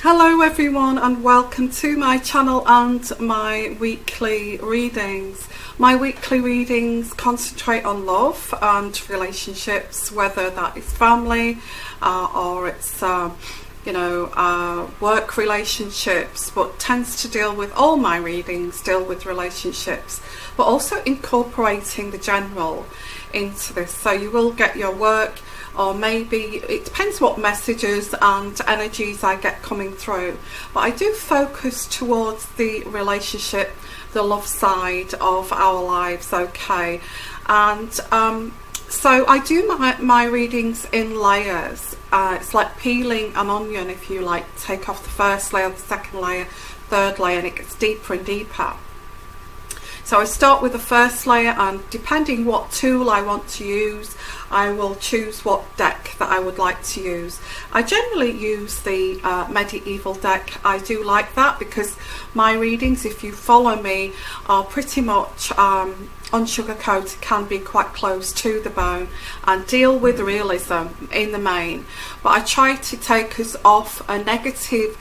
Hello everyone, and welcome to my channel and my weekly readings. My weekly readings concentrate on love and relationships, whether that is family or it's work relationships, but tends to deal with, all my readings deal with relationships, but also incorporating the general into this. So you will get your work, or maybe it depends what messages and energies I get coming through, but I do focus towards the relationship, the love side of our lives. Okay, and so I do my readings in layers. It's like peeling an onion. If you like, take off the first layer, the second layer, third layer, and it gets deeper and deeper. So I start with the first layer, and depending what tool I want to use, I will choose what deck that I would like to use. I generally use the medieval deck. I do like that because my readings, if you follow me, are pretty much unsugarcoated, can be quite close to the bone and deal with realism in the main. But I try to take us off a negative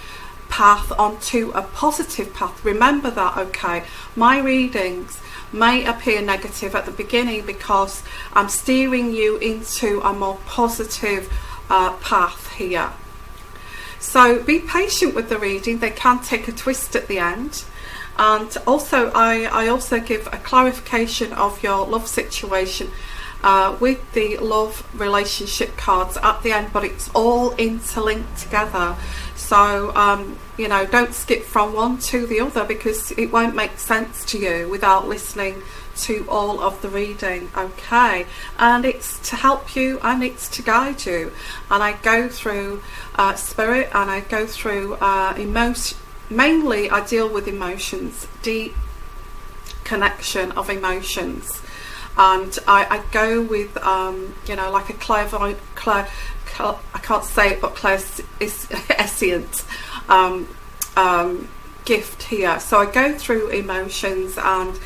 path onto a positive path. Remember that, okay? My readings may appear negative at the beginning because I'm steering you into a more positive path here. So be patient with the reading. They can take a twist at the end. And also I also give a clarification of your love situation with the love relationship cards at the end, but it's all interlinked together. So don't skip from one to the other, because it won't make sense to you without listening to all of the reading. Okay, and it's to help you and it's to guide you. And I go through spirit, and I go through emotion. Mainly I deal with emotions, deep connection of emotions, and I go with like a clairvoyant, I can't say it, but clairsentient gift here. So I go through emotions, and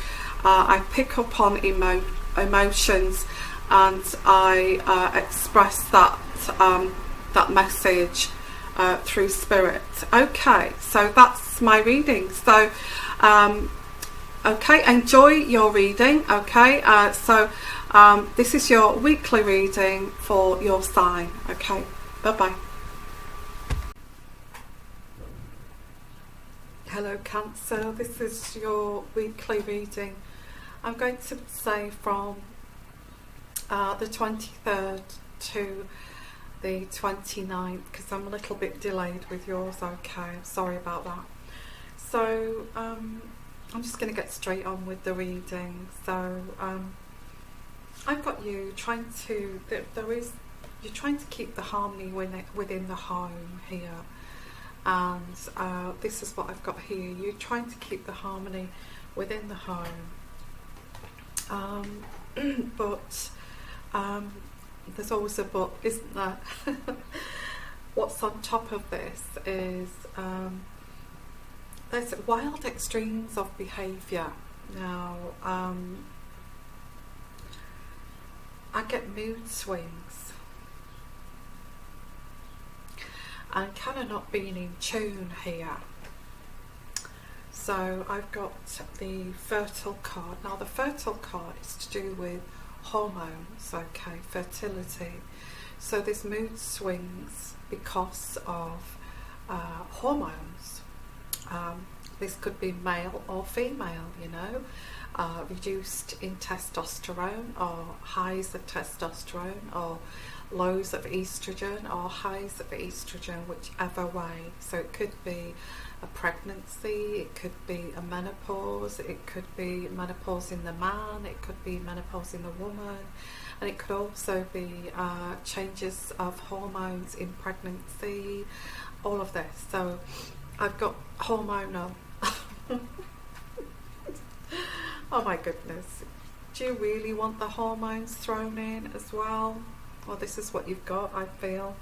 I pick up on emotions, and I express that message through spirit. Okay, so that's my reading. So okay, enjoy your reading. Okay, so this is your weekly reading for your sign. Okay, bye bye. Hello Cancer, this is your weekly reading. I'm going to say from the 23rd to the 29th, because I'm a little bit delayed with yours. Okay, I'm sorry about that. So I'm just going to get straight on with the reading. So I've got you trying to, you're trying to keep the harmony within the home here, and this is what I've got here. You're trying to keep the harmony within the home, but there's always a but, isn't there? What's on top of this is there's wild extremes of behaviour. Now I get mood swings and kind of not being in tune here. So I've got the fertile card. Now the fertile card is to do with hormones, okay, fertility. So there's mood swings because of hormones. This could be male or female, reduced in testosterone, or highs of testosterone, or lows of estrogen, or highs of estrogen, whichever way. So it could be a pregnancy, it could be a menopause, it could be menopause in the man, it could be menopause in the woman, and it could also be changes of hormones in pregnancy, all of this. So I've got hormonal. Oh my goodness, do you really want the hormones thrown in as well? Well, this is what you've got, I feel.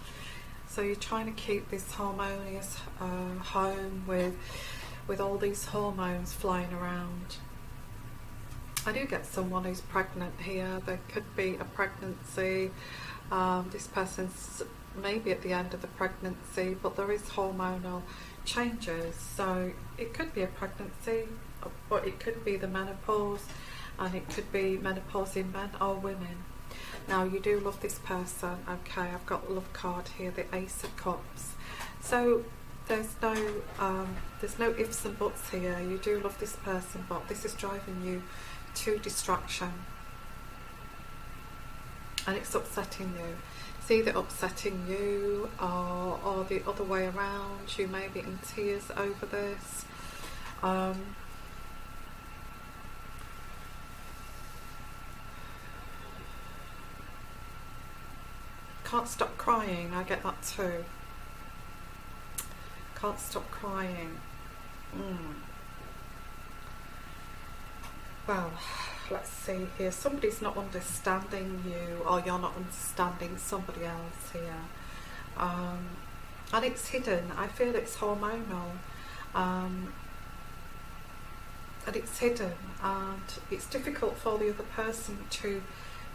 So you're trying to keep this harmonious home with all these hormones flying around. I do get someone who's pregnant here. There could be a pregnancy, This person's maybe at the end of the pregnancy, but there is hormonal changes. So it could be a pregnancy, but it could be the menopause, and it could be menopause in men or women. Now, you do love this person. Okay, I've got the love card here, the Ace of Cups. So there's no ifs and buts here. You do love this person, but this is driving you to distraction, and it's upsetting you. It's either upsetting you or the other way around. You may be in tears over this. Can't stop crying, I get that too. Can't stop crying. Well, let's see here. Somebody's not understanding you, or you're not understanding somebody else here. And it's hidden. I feel it's hormonal. And it's hidden, and it's difficult for the other person to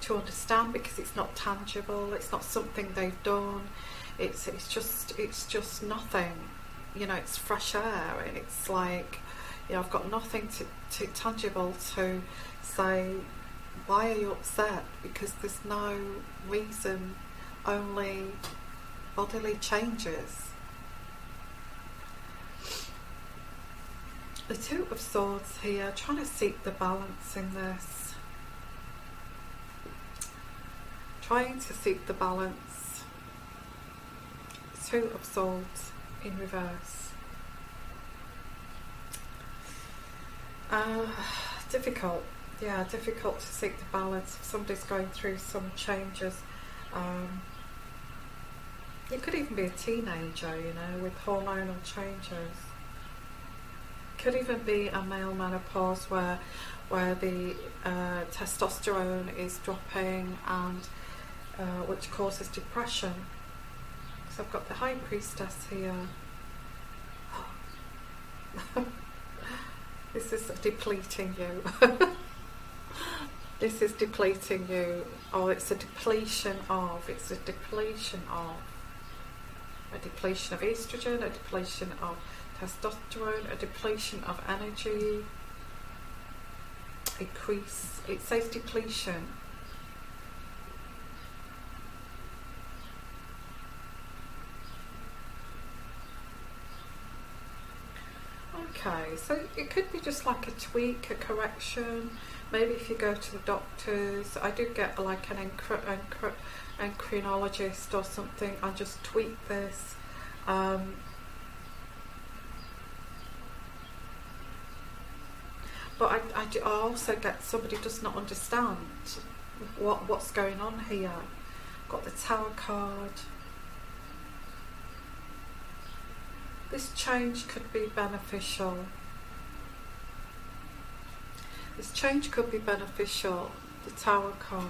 understand, because it's not tangible. It's not something they've done. It's just nothing. You know, it's fresh air, and it's like, you know, I've got nothing to tangible to say. Why are you upset? Because there's no reason, only bodily changes. The Two of Swords here, trying to seek the balance in this. Trying to seek the balance. Two of Swords in reverse. Difficult. Yeah, difficult to seek the balance if somebody's going through some changes. You could even be a teenager, you know, with hormonal changes. Could even be a male menopause where the testosterone is dropping, and which causes depression. So I've got the High Priestess here. This is depleting you. This is depleting you. Oh, it's a depletion of. It's a depletion of. A depletion of estrogen, a depletion of testosterone, a depletion of energy. Increase. It says depletion. Okay, so it could be just like a tweak, a correction. Maybe if you go to the doctors, I do get like an endocrinologist or something, and just tweak this. But I also get somebody does not understand what's going on here. Got the Tower card. This change could be beneficial. This change could be beneficial. The Tower card.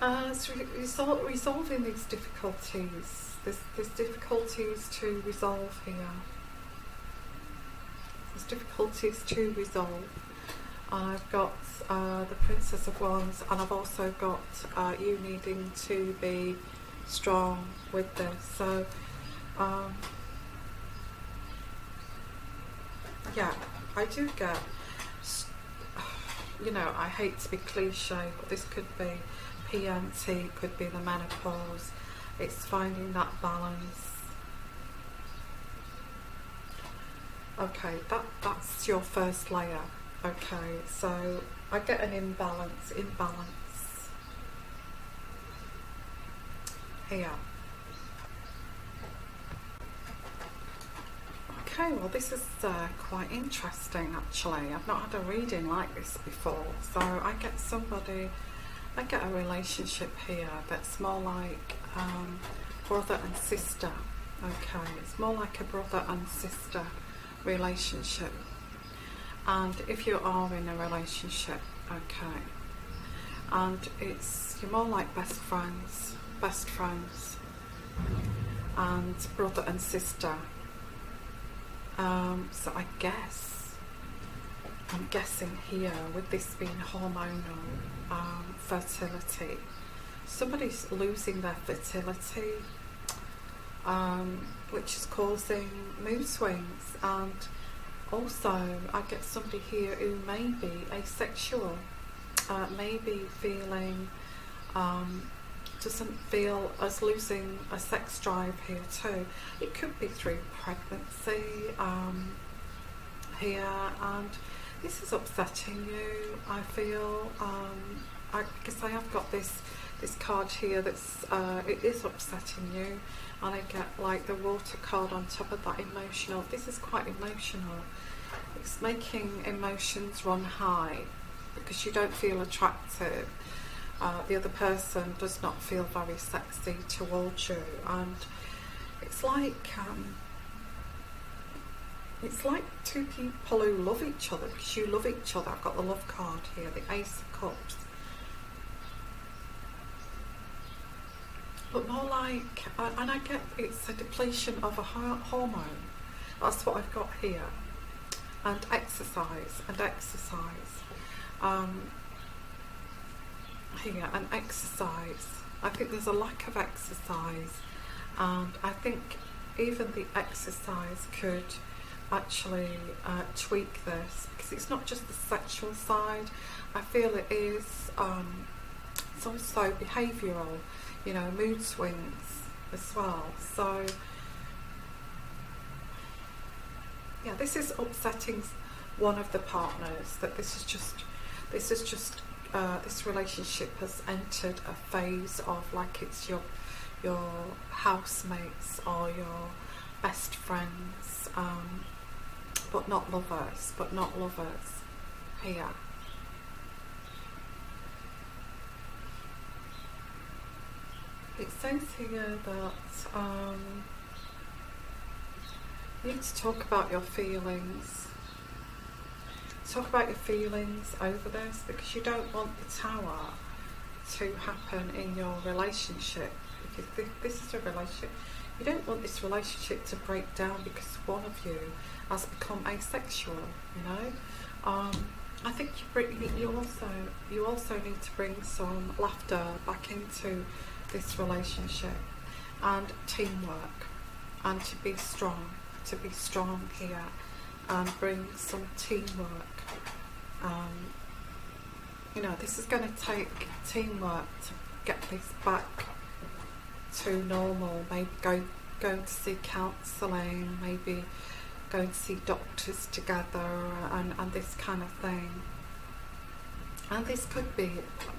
It's resolving these difficulties. There's difficulties to resolve here. There's difficulties to resolve. I've got the Princess of Wands, and I've also got you needing to be strong with this. So, yeah, I do get, you know, I hate to be cliche, but this could be PMT, could be the menopause. It's finding that balance. Okay, that's your first layer. Okay, so I get an imbalance here. Okay, well this is quite interesting actually. I've not had a reading like this before. So I get a relationship here that's more like brother and sister. Okay, it's more like a brother and sister relationship. And if you are in a relationship, okay, and you're more like best friends, and brother and sister. So I guess I'm guessing here, with this being hormonal fertility, somebody's losing their fertility, which is causing mood swings. And also I get somebody here who may be asexual, maybe feeling, doesn't feel as losing a sex drive here too. It could be through pregnancy here, and this is upsetting you, I feel. Because I have got this card here that's it is upsetting you, and I get like the water card on top of that, emotional. This is quite emotional. It's making emotions run high because you don't feel attractive. The other person does not feel very sexy towards you, and it's like two people who love each other because you love each other. I've got the love card here, the Ace of Cups. But more like, and I get it's a depletion of a hormone. That's what I've got here. And exercise, here, and exercise. I think there's a lack of exercise, and I think even the exercise could actually tweak this, because it's not just the sexual side. I feel it is it's also behavioural, you know, mood swings as well. So yeah, this is upsetting one of the partners, that this relationship has entered a phase of like it's your housemates or your best friends, but not lovers here. It says here that you need to talk about your feelings. Talk about your feelings over this, because you don't want the Tower to happen in your relationship. Because this is a relationship. You don't want this relationship to break down because one of you has become asexual, you know. I think you also need to bring some laughter back into this relationship, and teamwork, and to be strong here, and bring some teamwork. You know, this is going to take teamwork to get this back to normal. Maybe going to see counselling, maybe going to see doctors together, and this kind of thing. And this could be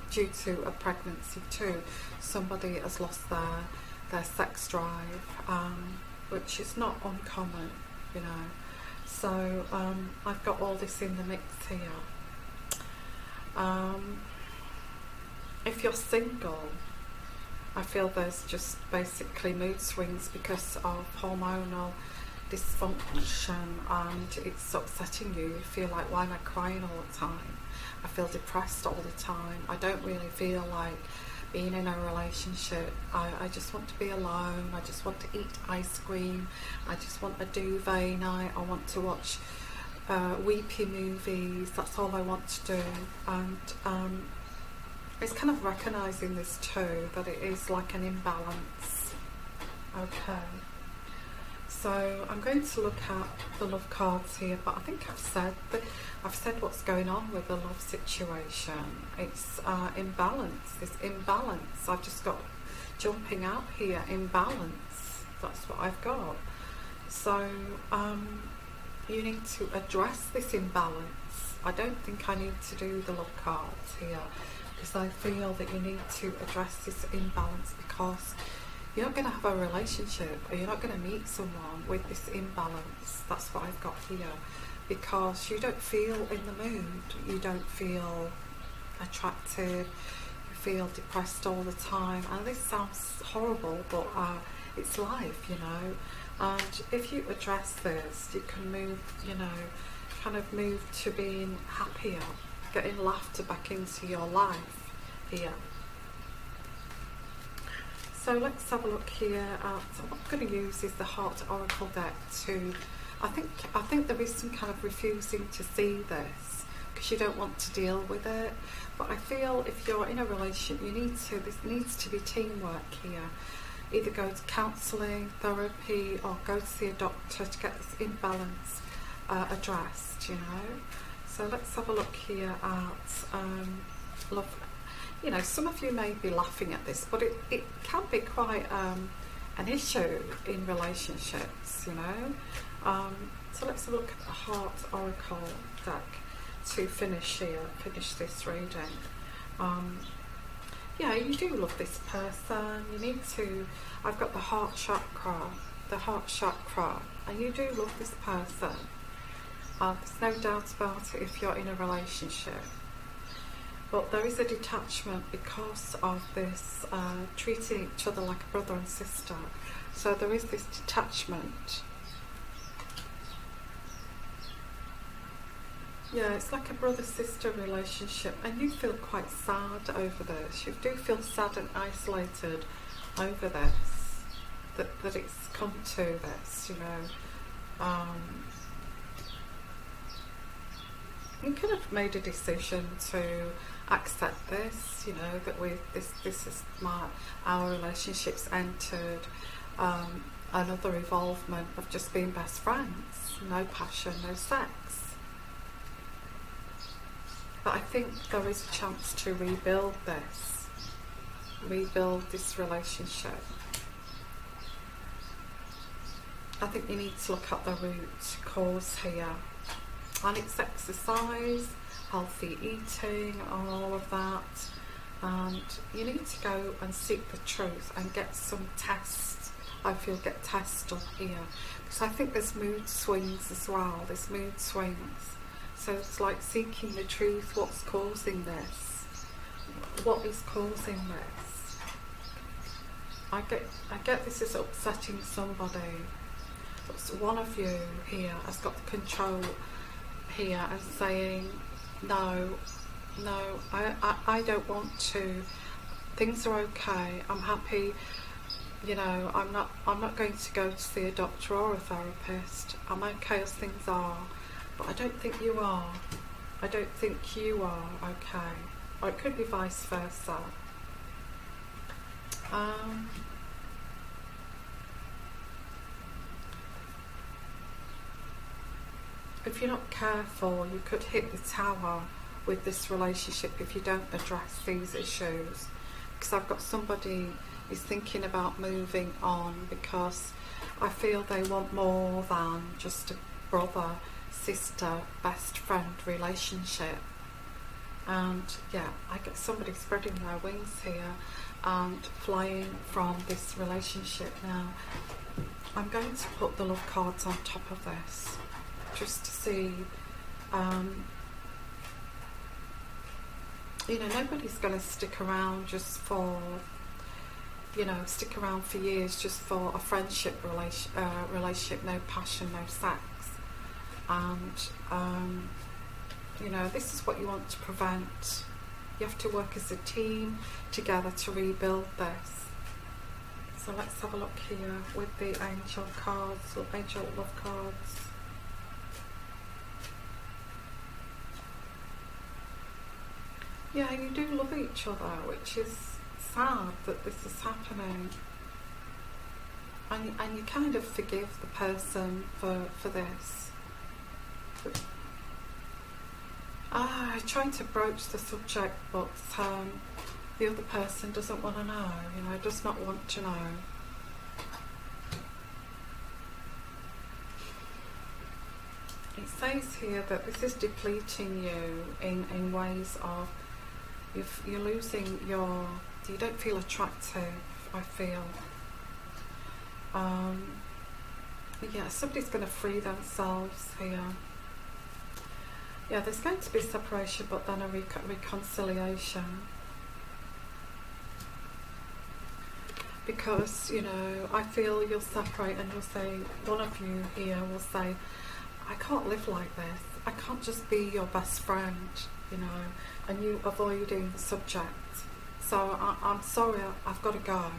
due to a pregnancy too. Somebody has lost their sex drive, which is not uncommon, you know. So I've got all this in the mix here. If you're single, I feel there's just basically mood swings because of hormonal dysfunction, and it's upsetting you. You feel like, why am I crying all the time? I feel depressed all the time. I don't really feel like being in a relationship. I just want to be alone. I just want to eat ice cream. I just want a duvet night. I want to watch weepy movies. That's all I want to do. And it's kind of recognising this too, that it is like an imbalance. Okay. So I'm going to look at the love cards here, but I think I've said what's going on with the love situation. It's imbalance. This imbalance. I've just got jumping out here. Imbalance. That's what I've got. So you need to address this imbalance. I don't think I need to do the love cards here, because I feel that you need to address this imbalance, because you're not going to have a relationship, or you're not going to meet someone with this imbalance. That's what I've got here, because you don't feel in the mood, you don't feel attractive, you feel depressed all the time. And this sounds horrible, but it's life, you know. And if you address this, you can move, you know, kind of move to being happier, getting laughter back into your life here. So let's have a look here. So what I'm going to use is the Heart Oracle deck to I think there is some kind of refusing to see this because you don't want to deal with it. But I feel if you're in a relationship, this needs to be teamwork here. Either go to counselling, therapy, or go to see a doctor to get this imbalance addressed, you know. So let's have a look here at love. You know, some of you may be laughing at this, but it can be quite an issue in relationships, you know. So let's have a look at the Heart Oracle deck to finish this reading. Yeah, you do love this person. You need to. I've got the heart chakra, and you do love this person. There's no doubt about it if you're in a relationship. But there is a detachment because of this treating each other like a brother and sister. So there is this detachment. Yeah, it's like a brother-sister relationship, and you feel quite sad over this. You do feel sad and isolated over this, that it's come to this, you know. You could have made a decision to accept this, you know, that this is our relationship's entered another evolvement of just being best friends, no passion, no sex. But I think there is a chance to rebuild this relationship. I think you need to look at the root cause here. And it's exercise, healthy eating, and all of that. And you need to go and seek the truth and get some tests. I feel get tested here. Because I think there's mood swings as well. There's mood swings. So it's like seeking the truth. What's causing this? What is causing this? I get this is upsetting somebody. But one of you here has got the control here and saying, no, I don't want to. Things are okay. I'm happy. You know, I'm not going to go to see a doctor or a therapist. I'm okay as things are. But I don't think you are. I don't think you are okay. Or it could be vice versa. If you're not careful, you could hit the tower with this relationship if you don't address these issues. Because I've got somebody who's thinking about moving on because I feel they want more than just a brother, sister, best friend relationship. And yeah, I get somebody spreading their wings here and flying from this relationship. Now I'm going to put the love cards on top of this just to see, you know, nobody's going to stick around just for, you know, stick around for years just for a friendship relationship, no passion, no sex. And you know, this is what you want to prevent. You have to work as a team together to rebuild this. So let's have a look here with the angel cards, or angel love cards. Yeah, you do love each other, which is sad that this is happening. And you kind of forgive the person for this. I'm trying to broach the subject, but the other person doesn't want to know, you know, does not want to know. It says here that this is depleting you in ways of you're losing you don't feel attractive, I feel. Yeah, somebody's going to free themselves here. Yeah, there's going to be separation, but then a reconciliation. Because, you know, I feel you'll separate and you'll say, one of you here will say, I can't live like this. I can't just be your best friend, you know, and you avoiding the subject. So I'm sorry, I've got to go.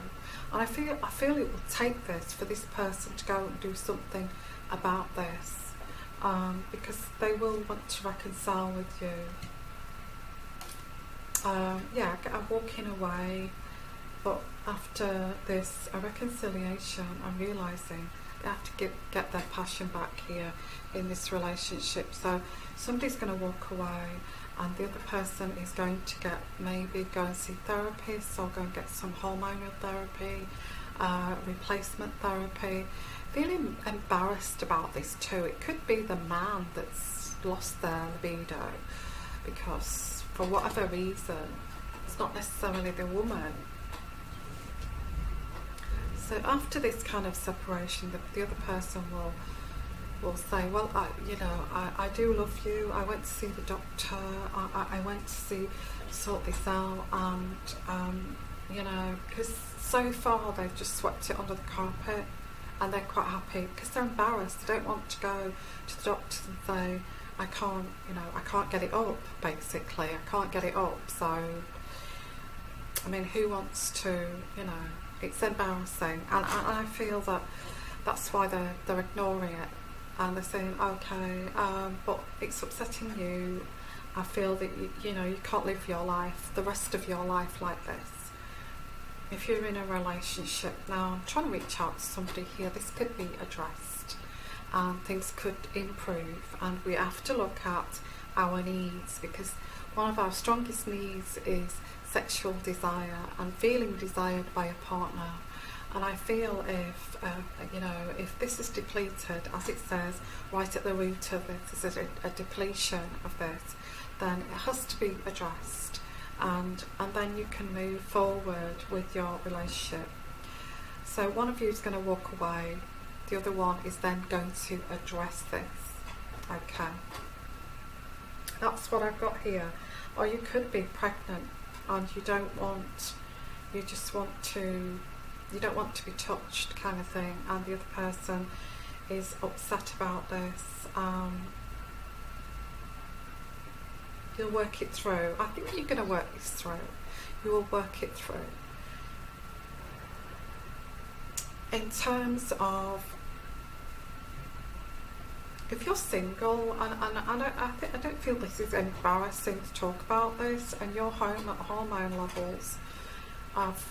And I feel it will take this for this person to go and do something about this, because they will want to reconcile with you. Yeah, I'm walking away, but after this a reconciliation, I'm realising they have to get their passion back here in this relationship. So somebody's going to walk away, and the other person is going to maybe go and see therapists, or go and get some hormonal therapy, replacement therapy. Feeling embarrassed about this too. It could be the man that's lost their libido because for whatever reason, it's not necessarily the woman. So after this kind of separation, the other person will say, well, I do love you. I went to see the doctor. I went to sort this out, and because so far they've just swept it under the carpet, and they're quite happy because they're embarrassed. They don't want to go to the doctor and say, I can't get it up. Basically, I can't get it up. So, I mean, who wants to? It's embarrassing, and I feel that's why they're ignoring it, and they're saying, okay, but it's upsetting you. I feel that you can't live your life, the rest of your life, like this. If you're in a relationship now, I'm trying to reach out to somebody here. This could be addressed, and things could improve, and we have to look at our needs, because one of our strongest needs is sexual desire and feeling desired by a partner. And I feel if this is depleted, as it says right at the root of it, is a depletion of this, then it has to be addressed, and then you can move forward with your relationship. So one of you is going to walk away, the other one is then going to address this. Okay, that's what I've got here. Or you could be pregnant and you don't want to be touched, kind of thing, and the other person is upset about this. You'll work it through. I think you're going to work this through. You will work it through. In terms of if you're single, and I don't feel this is embarrassing to talk about this, and your hormone levels have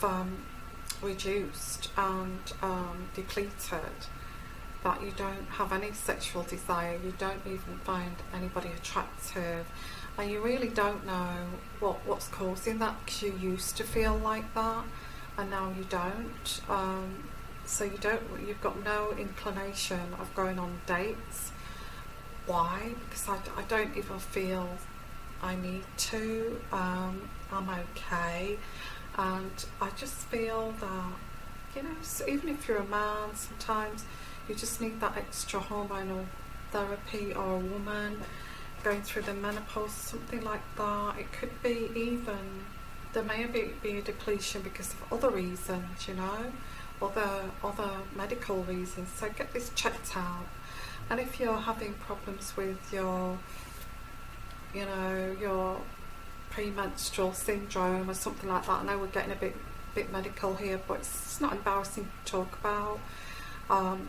reduced and depleted, that you don't have any sexual desire, you don't even find anybody attractive, and you really don't know what's causing that, because you used to feel like that and now you don't. So you've got no inclination of going on dates. Why? Because I don't even feel I need to. I'm okay, and I just feel that so even if you're a man, sometimes you just need that extra hormonal therapy, or a woman going through the menopause, something like that. It could be even there may be a depletion because of other reasons, other medical reasons. So get this checked out. And if you're having problems with your premenstrual syndrome or something like that, I know we're getting a bit medical here, but it's not embarrassing to talk about. And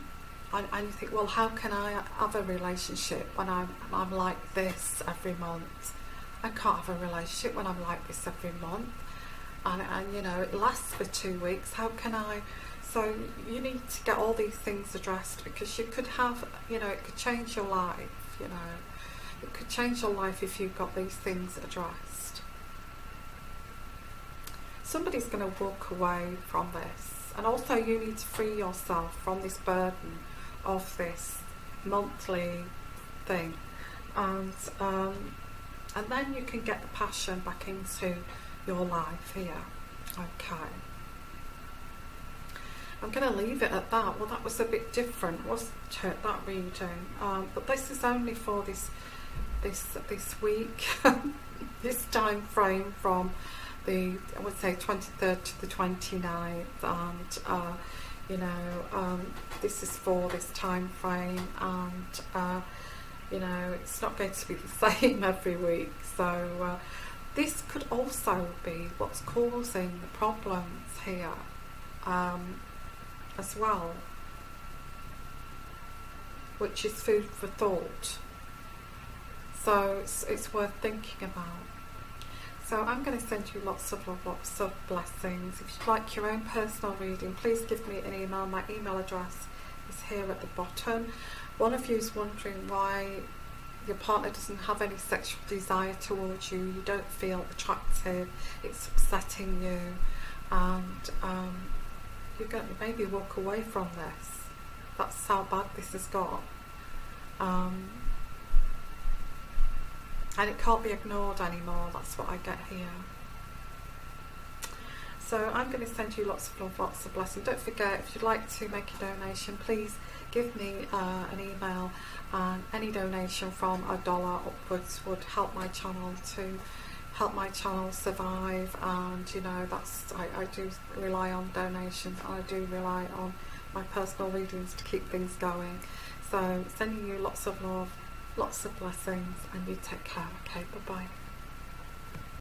you think, well, how can I have a relationship when I'm like this every month? I can't have a relationship when I'm like this every month, and it lasts for 2 weeks. How can I? So you need to get all these things addressed, because you could have, it could change your life. It could change your life if you've got these things addressed. Somebody's going to walk away from this, and also you need to free yourself from this burden of this monthly thing, and then you can get the passion back into your life here. Okay, I'm going to leave it at that. Well, that was a bit different, wasn't it, that reading? But this is only for this week, this time frame from the, I would say, 23rd to the 29th, and this is for this time frame, and it's not going to be the same every week. So this could also be what's causing the problems here, as well. which is food for thought. So it's worth thinking about. So I'm going to send you lots of love, lots of blessings. If you'd like your own personal reading, please give me an email. My email address is here at the bottom. One of you is wondering why your partner doesn't have any sexual desire towards you, you don't feel attractive, it's upsetting you, and you're going to maybe walk away from this. That's how bad this has got. And it can't be ignored anymore, that's what I get here. So I'm going to send you lots of love, lots of blessings. Don't forget, if you'd like to make a donation, please give me an email, and any donation from $1 upwards would help my channel survive. And you know, that's I do rely on donations, and I do rely on my personal readings to keep things going. So sending you lots of love, lots of blessings, and you take care. Okay, bye bye.